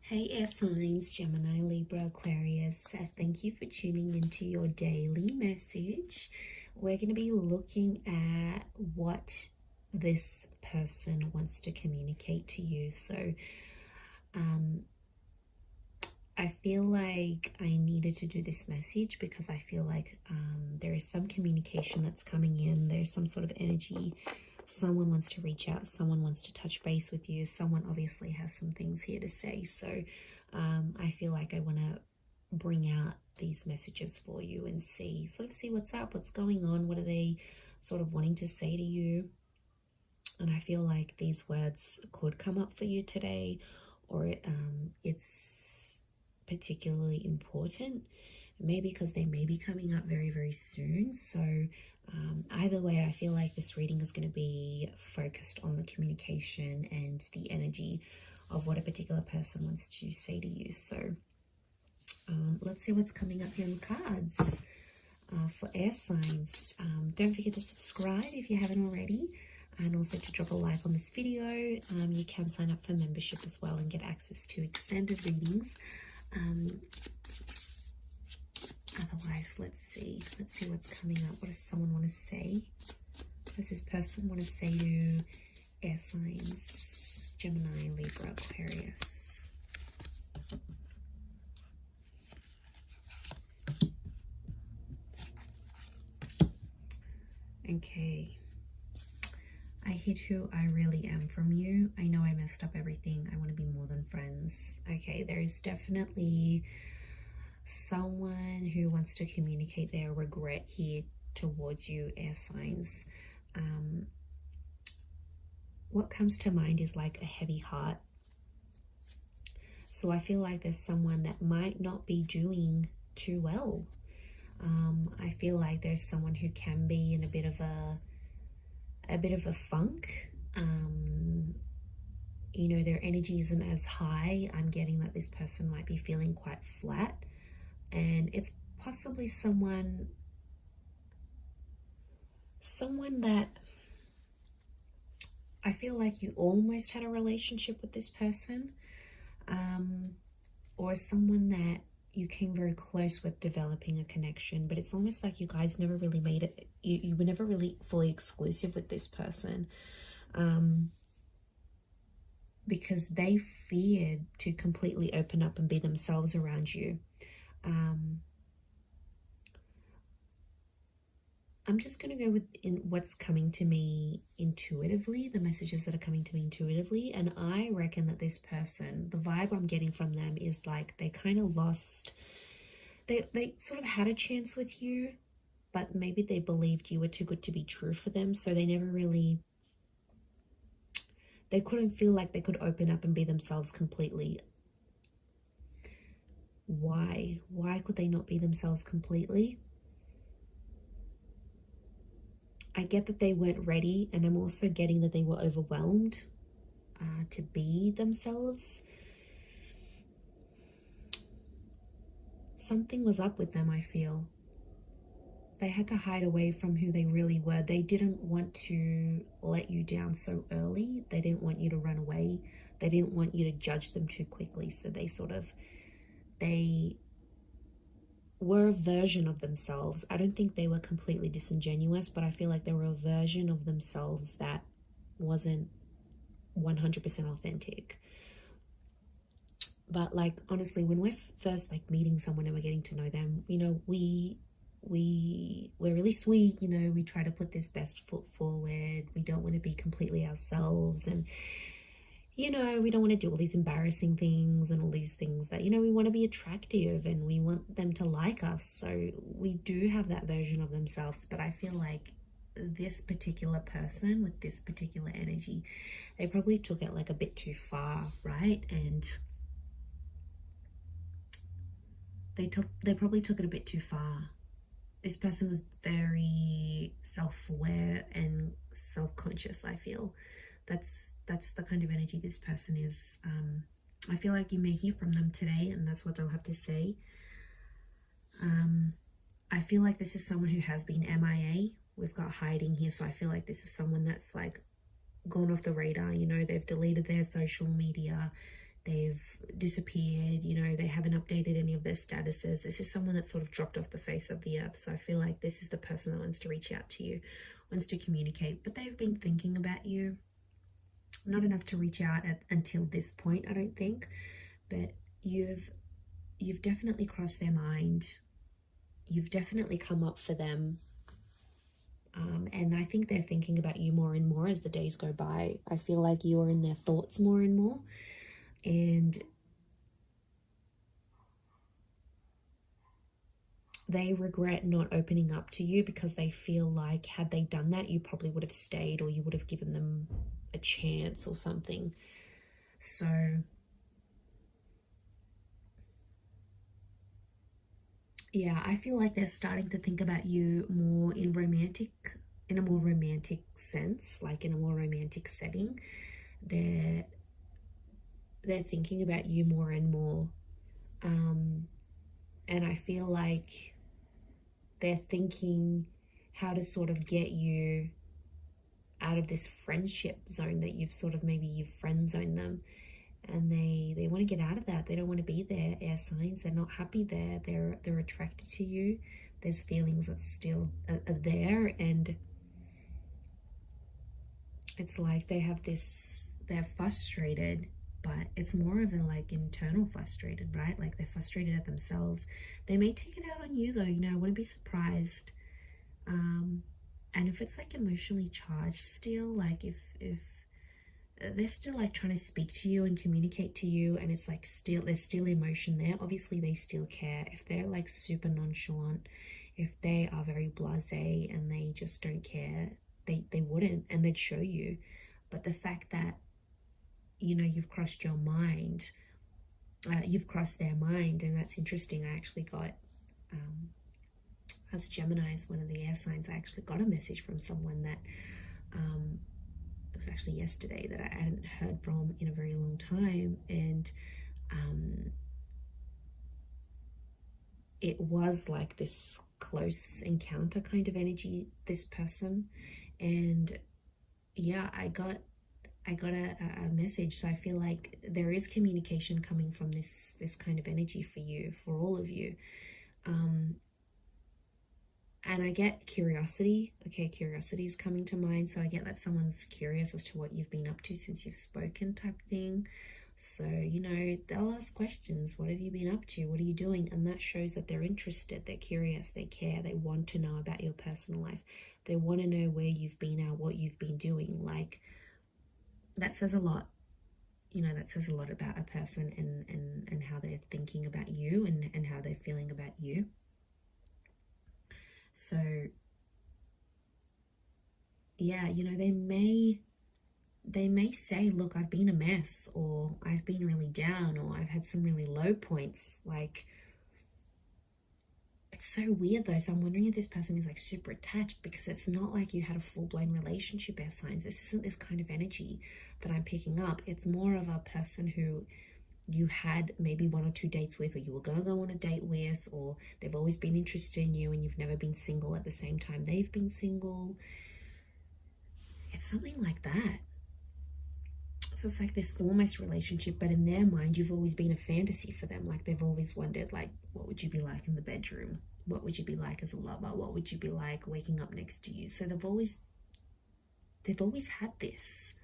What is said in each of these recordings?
Hey air signs, Gemini, Libra, Aquarius, thank you for tuning into your daily message. We're going to be looking at what this person wants to communicate to you. So I feel like I needed to do this message because I feel like there is some communication that's coming in. There's some sort of energy. Someone wants to reach out. Someone wants to touch base with you. Someone obviously has some things here to say. So I feel like I want to bring out these messages for you and see what's up, what's going on, what are they sort of wanting to say to you. And I feel like these words could come up for you today, or it's particularly important, maybe because they may be coming up very, very soon. So either way, I feel like this reading is going to be focused on the communication and the energy of what a particular person wants to say to you. So let's see what's coming up here in the cards for air signs. Don't forget to subscribe if you haven't already, and also to drop a like on this video. You can sign up for membership as well and get access to extended readings. Otherwise, let's see what's coming up. What does someone want to say? What does this person want to say to air signs, Gemini, Libra, Aquarius? Okay. I hit who I really am from you. I know I messed up everything. I want to be more than friends. Okay, there is definitely someone who wants to communicate their regret here towards you, air signs. What comes to mind is like a heavy heart. So I feel like there's someone that might not be doing too well. I feel like there's someone who can be in a bit of a funk. You know, their energy isn't as high. I'm getting that this person might be feeling quite flat, and it's possibly someone that I feel like you almost had a relationship with this person, or someone that you came very close with developing a connection, but it's almost like you guys never really made it. You were never really fully exclusive with this person, because they feared to completely open up and be themselves around you. I'm just going to go with what's coming to me intuitively, the messages that are coming to me intuitively. And I reckon that this person, the vibe I'm getting from them is like they kind of lost, they sort of had a chance with you, but maybe they believed you were too good to be true for them. So they never really, they couldn't feel like they could open up and be themselves completely. Why could they not be themselves completely? I get that they weren't ready, and I'm also getting that they were overwhelmed to be themselves. Something was up with them, I feel. They had to hide away from who they really were. They didn't want to let you down so early. They didn't want you to run away. They didn't want you to judge them too quickly. So they were a version of themselves. I don't think they were completely disingenuous, but I feel like they were a version of themselves that wasn't 100% authentic. But like, honestly, when we're first like meeting someone and we're getting to know them, you know, we're really sweet, you know, we try to put this best foot forward. We don't want to be completely ourselves, and you know, we don't want to do all these embarrassing things and all these things that, you know, we want to be attractive and we want them to like us. So we do have that version of themselves, but I feel like this particular person with this particular energy, they probably took it like a bit too far, right? And they probably took it a bit too far. This person was very self-aware and self-conscious, I feel. That's the kind of energy this person is. I feel like you may hear from them today, and that's what they'll have to say. I feel like this is someone who has been MIA. We've got hiding here, so I feel like this is someone that's like gone off the radar. You know, they've deleted their social media. they've disappeared, you know, they haven't updated any of their statuses. This is someone that's sort of dropped off the face of the earth. So I feel like this is the person that wants to reach out to you, wants to communicate, but they've been thinking about you. Not enough to reach out until this point, I don't think, but you've definitely crossed their mind. You've definitely come up for them. And I think they're thinking about you more and more as the days go by. I feel like you are in their thoughts more and more. And they regret not opening up to you because they feel like had they done that, you probably would have stayed, or you would have given them a chance or something. So yeah, I feel like they're starting to think about you more in a more romantic sense, like in a more romantic setting. They're thinking about you more and more. And I feel like they're thinking how to sort of get you out of this friendship zone that you've sort of, maybe you've friend zoned them, and they want to get out of that. They don't want to be there. Air signs, they're not happy there. They're attracted to you. There's feelings that still are there, and it's like they have this, they're frustrated, but it's more of a like internal frustrated, right? Like they're frustrated at themselves. They may take it out on you though, you know, I wouldn't be surprised. And if it's like emotionally charged still, like if they're still like trying to speak to you and communicate to you, and it's like still, there's still emotion there, obviously they still care. If they're like super nonchalant, if they are very blasé and they just don't care, they wouldn't, and they'd show you. But the fact that, you know, you've crossed your mind, you've crossed their mind, and that's interesting. I actually got as Gemini is one of the air signs, I actually got a message from someone that it was actually yesterday, that I hadn't heard from in a very long time, and it was like this close encounter kind of energy, this person. And yeah, I got a message. So I feel like there is communication coming from this kind of energy for you, for all of you. And I get curiosity. Okay, curiosity is coming to mind. So I get that someone's curious as to what you've been up to since you've spoken, type thing. So, you know, they'll ask questions. What have you been up to? What are you doing? And that shows that they're interested, they're curious, they care, they want to know about your personal life. They want to know where you've been at, what you've been doing. Like, that says a lot. You know, that says a lot about a person and how they're thinking about you and how they're feeling about you. So, yeah, you know, they may say, look, I've been a mess, or I've been really down, or I've had some really low points. Like, it's so weird though. So I'm wondering if this person is like super attached, because it's not like you had a full-blown relationship, air signs. This isn't this kind of energy that I'm picking up. It's more of a person who you had maybe 1 or 2 dates with, or you were going to go on a date with, or they've always been interested in you and you've never been single at the same time they've been single. It's something like that. So it's like this almost relationship, but in their mind, you've always been a fantasy for them. Like, they've always wondered, like, what would you be like in the bedroom? What would you be like as a lover? What would you be like waking up next to you? So they've always had this.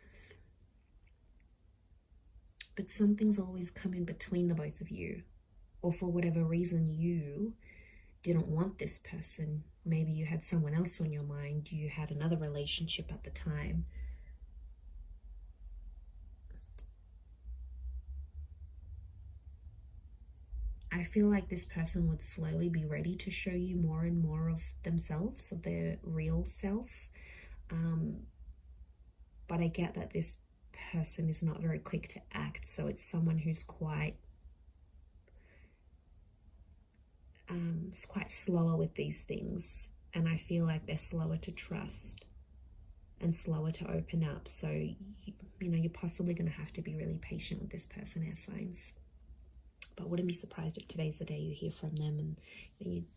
But something's always come in between the both of you. Or for whatever reason, you didn't want this person. Maybe you had someone else on your mind. You had another relationship at the time. I feel like this person would slowly be ready to show you more and more of themselves, of their real self. But I get that this person is not very quick to act. So it's someone who's quite slower with these things. And I feel like they're slower to trust and slower to open up. So, you know, you're possibly going to have to be really patient with this person, air signs. But wouldn't be surprised if today's the day you hear from them, and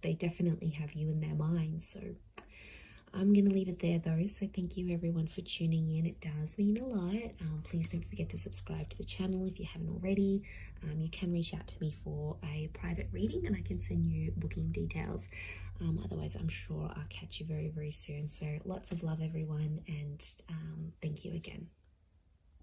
they definitely have you in their minds. So I'm going to leave it there though. So thank you everyone for tuning in. It does mean a lot. Please don't forget to subscribe to the channel if you haven't already. You can reach out to me for a private reading and I can send you booking details. Otherwise, I'm sure I'll catch you very, very soon. So lots of love everyone, and thank you again.